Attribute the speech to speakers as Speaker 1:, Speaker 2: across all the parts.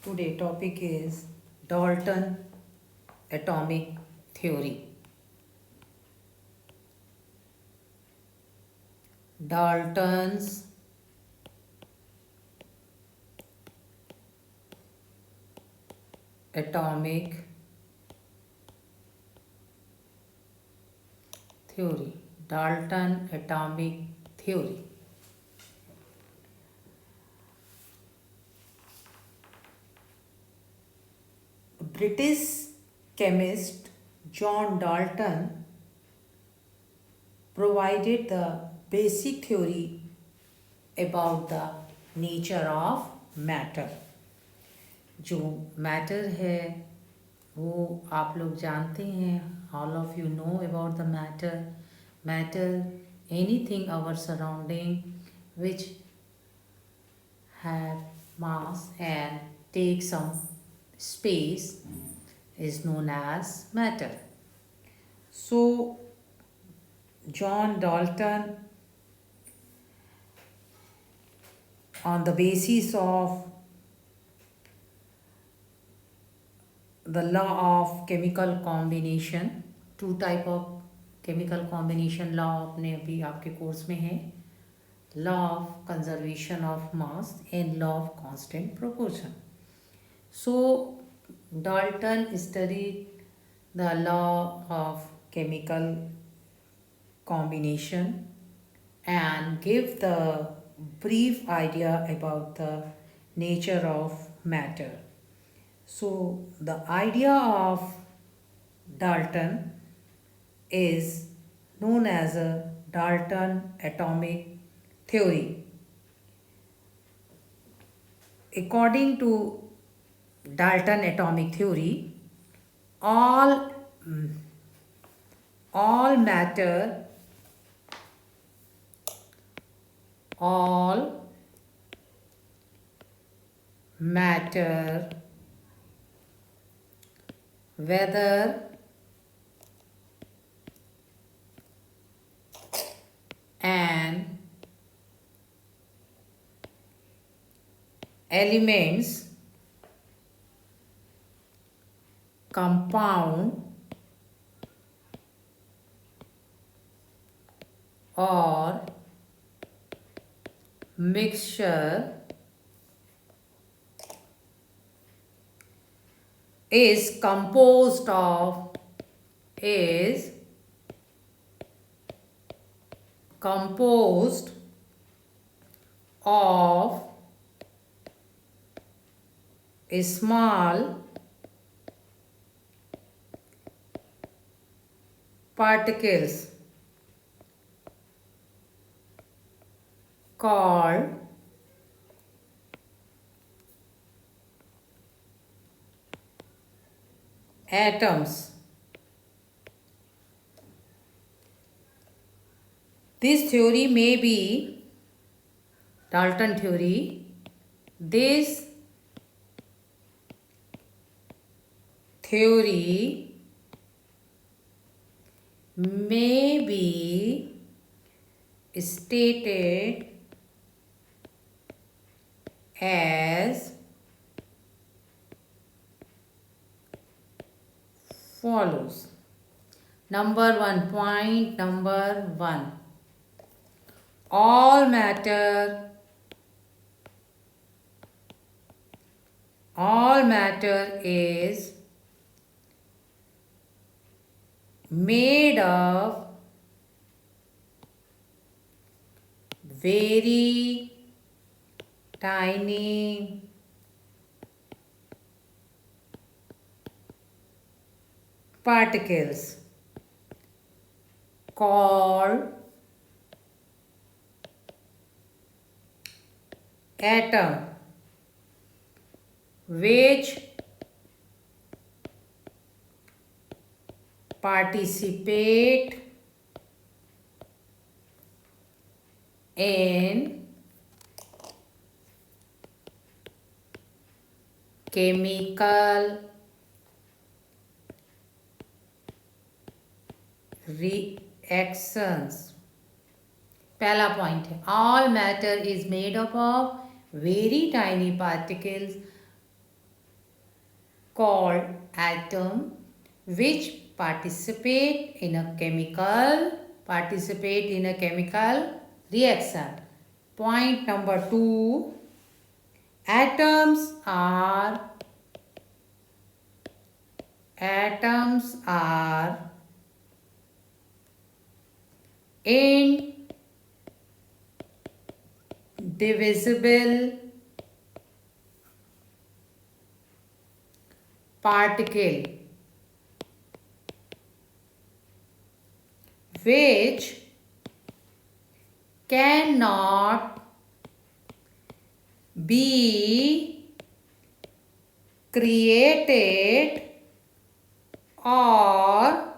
Speaker 1: Today topic is Dalton atomic theory. Dalton's atomic theory. Dalton atomic theory. British chemist John Dalton provided the basic theory about the nature of matter. जो matter है वो आप लोग जानते हैं, all of you know about the matter anything our surrounding which have mass and take some space is known as matter. So John Dalton, on the basis of the law of chemical combination, two type of chemical combination law अपने अभी आपके course में है, law of conservation of mass and law of constant proportion. So Dalton studied the law of chemical combination and give the brief idea about the nature of matter. So the idea of Dalton is known as a Dalton atomic theory. According to Dalton atomic theory, all matter, whether an elements, compound or mixture is composed of small particles called atoms. This theory may be Dalton theory. This theory may be stated as follows. Point number 1. All matter is made of very tiny particles called atom, which participate in chemical reactions. पहला point है, all matter is made up of very tiny particles called atom which participate in a chemical reaction. Point number 2, atoms are indivisible particle which cannot be created or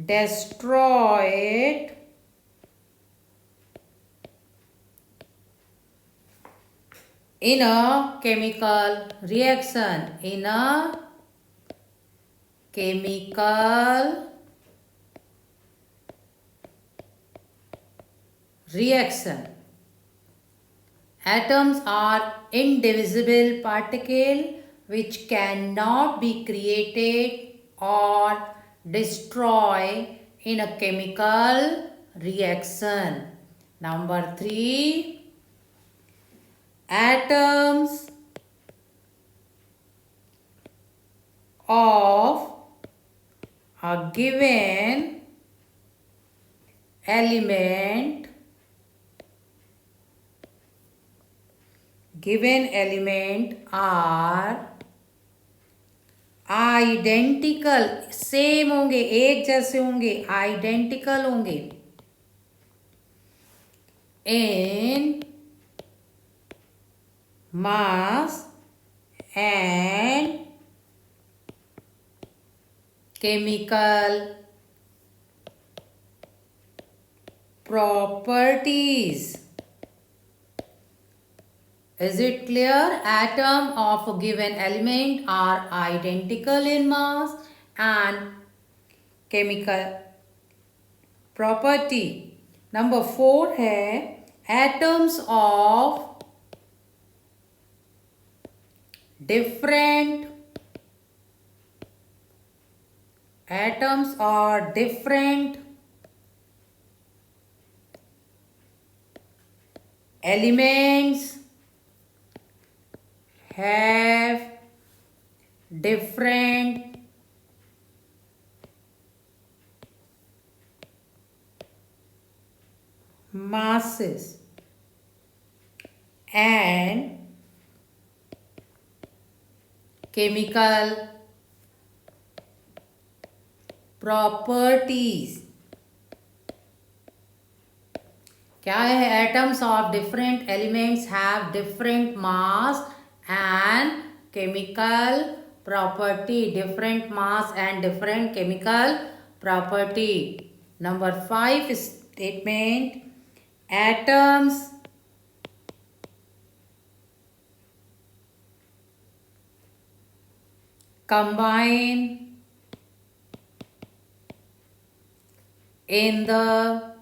Speaker 1: destroyed in a chemical reaction. Atoms are indivisible particles which cannot be created or destroyed in a chemical reaction. Number 3, atoms of a given element are identical, same होंगे, एक जैसे होंगे, identical होंगे in mass and chemical properties. Is it clear? Atom of a given element are identical in mass and chemical property. Number 4 है atoms of different elements have different masses and chemical properties. क्या है? Atoms of different elements have different mass and chemical property. Different mass and different chemical property. Number 5 statement. Atoms combine in the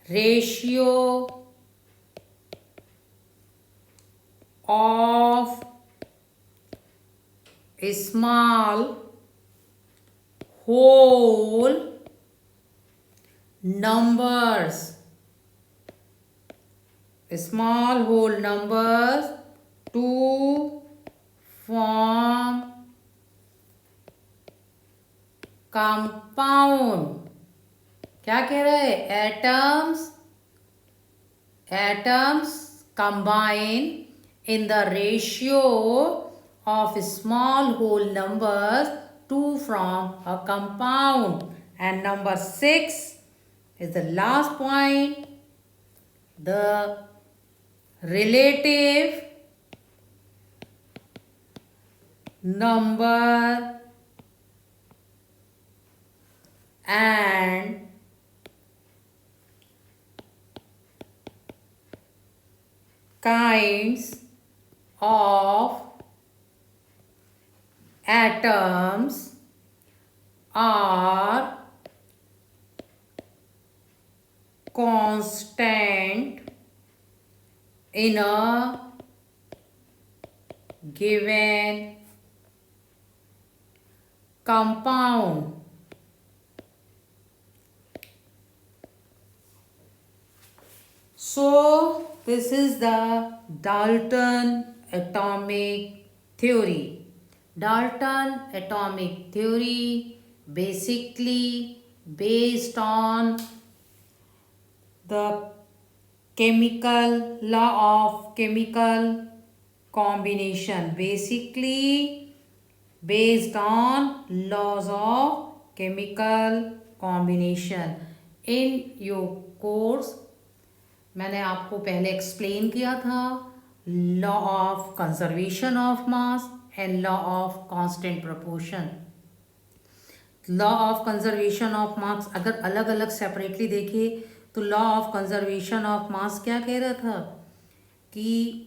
Speaker 1: ratio of small whole numbers to form compound. क्या कह रहा है? Atoms combine in the ratio of small whole numbers to form a compound. And number 6 is the last point. The relative number and kinds of atoms are constant in a given compound. So this is the Dalton atomic theory. Dalton atomic theory basically based on the chemical law of chemical combination, basically based on laws of chemical combination. In your course मैंने आपको पहले explain किया था law of conservation of mass and law of constant proportion. Law of conservation of mass अगर अलग अलग separately देखें तो law of conservation of mass क्या कह रहा था कि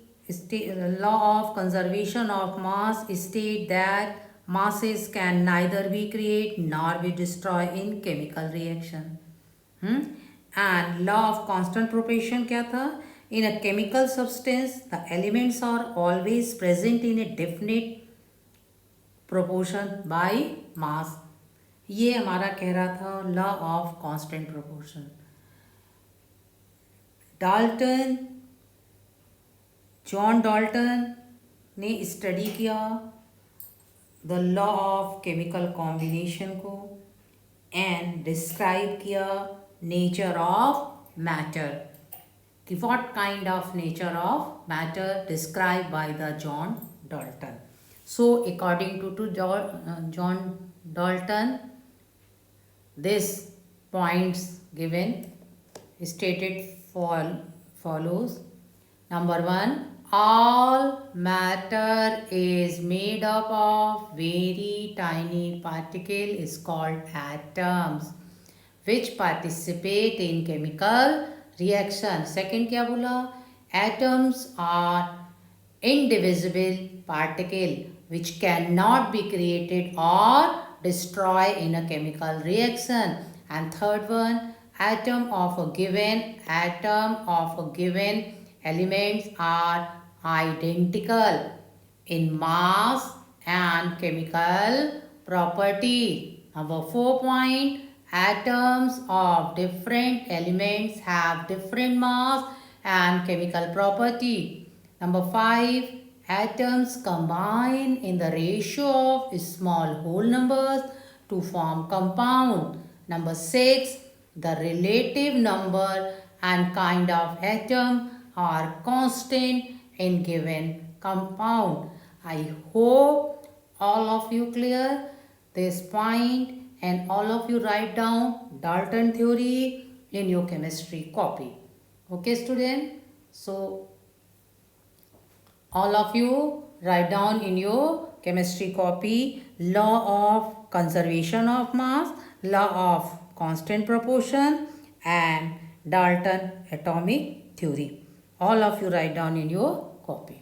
Speaker 1: law of conservation of mass state that masses can neither be create nor be destroy in chemical reaction. And law of constant proportion क्या था? In a chemical substance, the elements are always present in a definite proportion by mass. ये हमारा कह रहा था law of constant proportion. Dalton, John Dalton ने study किया the law of chemical combination को एंड डिस्क्राइब किया नेचर ऑफ मैटर कि what kind of nature of matter describe by the John Dalton. So according to John Dalton this points given stated follows. Number 1, all matter is made up of very tiny particle is called atoms which participate in chemical reaction. Second क्या बोला? Atoms are indivisible particle which cannot be created or destroyed in a chemical reaction. And third one, atom of a given elements are identical in mass and chemical property. Number 4 point, atoms of different elements have different mass and chemical property. Number 5, atoms combine in the ratio of small whole numbers to form compound. Number 6, the relative number and kind of atom are constant in given compound. I hope all of you clear this point and all of you write down Dalton theory in your chemistry copy. Okay student? So all of you write down in your chemistry copy law of conservation of mass, law of constant proportion and Dalton atomic theory. All of you write down in your copy.